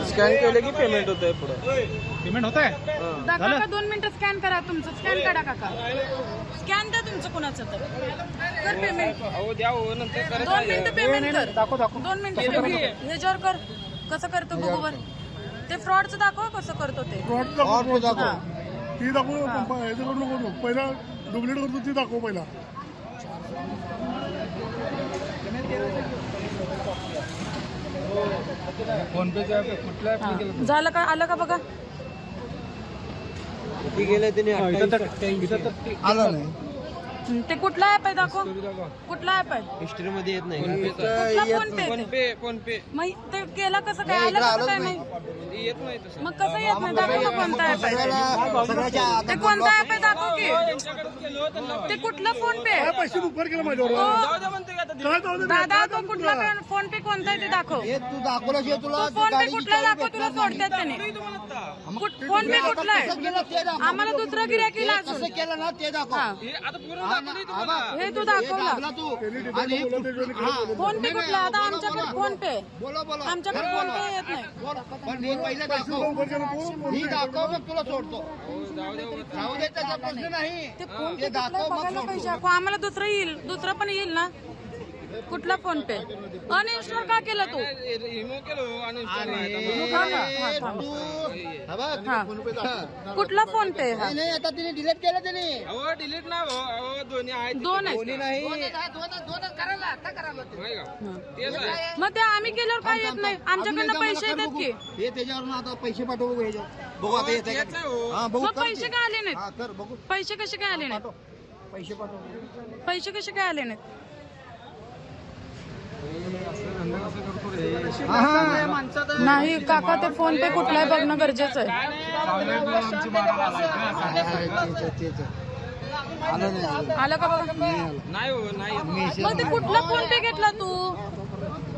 Scan केलं की payment होतंय पुढे पेमेंट होत आहे काका 2 मिनिटं स्कॅन करा तुमचं स्कॅन काढा काका स्कॅन द्या तुमचं कुणाचं तर कर पेमेंट अहो द्या हो नंतर 2 मिनिटं पेमेंट कर दाखव 2 मिनिटं ह्याच्यावर कर कसं करतो बघू बर ते फ्रॉडचं दाखव कसं करतो ते ती दाखव ह्याच्याकडून नको पहिला डुप्लिकेट करतो ती दाखव पहिला फोन पे कुठल्या झालं का आलं का बघा किती गेले त्याने आला नाही ते कुठला ऍप आहे दाखव कुठला ऍप आहे हिस्ट्री मध्ये येत नाही कुठला फोन पे मग ते केलं कसं काय आलं कसं काय नाही येत नाही तसं मग कसं येत नाही दाखव ना कोणता ऍप आहे ते कोणता ऍप आहे दाखव की ते कुठला फोन पे पैसे उपकार केला माझ्यावर दादा तो कुठला फोन पे कोणता आहे ते दाखव तू दाखवलं तुला फोन पे कुठला दाखव तुला सोडतात त्याने फोन पे कुठला आहे आम्हाला दुसरं गिऱ्हाईक येईल अजून. कसं केलं ना ते दाखव हा. हे तू दाखव ना तू आणि फोन पे कुठला आता आमच्याकडे फोन पे बोला बोला आमच्याकडे फोन पे येत नाही पण हे पहिले दाखव ही दाखव मग तुला सोडतो राहू दे त्याचा प्रश्न नाही ते फोन पे ते कुठला दाखव मग बघायला पाहिजे सोडतो आपण. आम्हाला दुसरं येईल दुसरं पण येईल ना कुठला फोन पे अनइन्स्टॉल का केलं तू रिमूव्ह केलो आणि हा ना, हा, थांब. हा बघ, हा. कुठला फोन पे हा नाही नाही, आता तिने डिलीट केलं तिने अहो डिलीट ना अहो दोन्ही आहेत दोन आहेत नाही करायला आता करायला नाही का हा. तेच आहे मग ते आम्ही केल्यावर काय येत नाही आमच्याकडनं पैसे येतात की हे त्याच्यावरून आता पैसे पाठवू बघू ह्याच्यावर. बघू आता येते तेच आहे हो. हा बघू मग कर पैसे ते. काय आले नाहीत हा कर बघू पैसे कसे काय आले नाहीत पैसे पाठव पैसे कसे काय आले नाहीत नाही काका ते फोन पे कुठला आहे बघणं गरजेचं आहे आलं नाही आलं का बघा नाही हो नाही मग ते कुठला फोन पे घेतला तू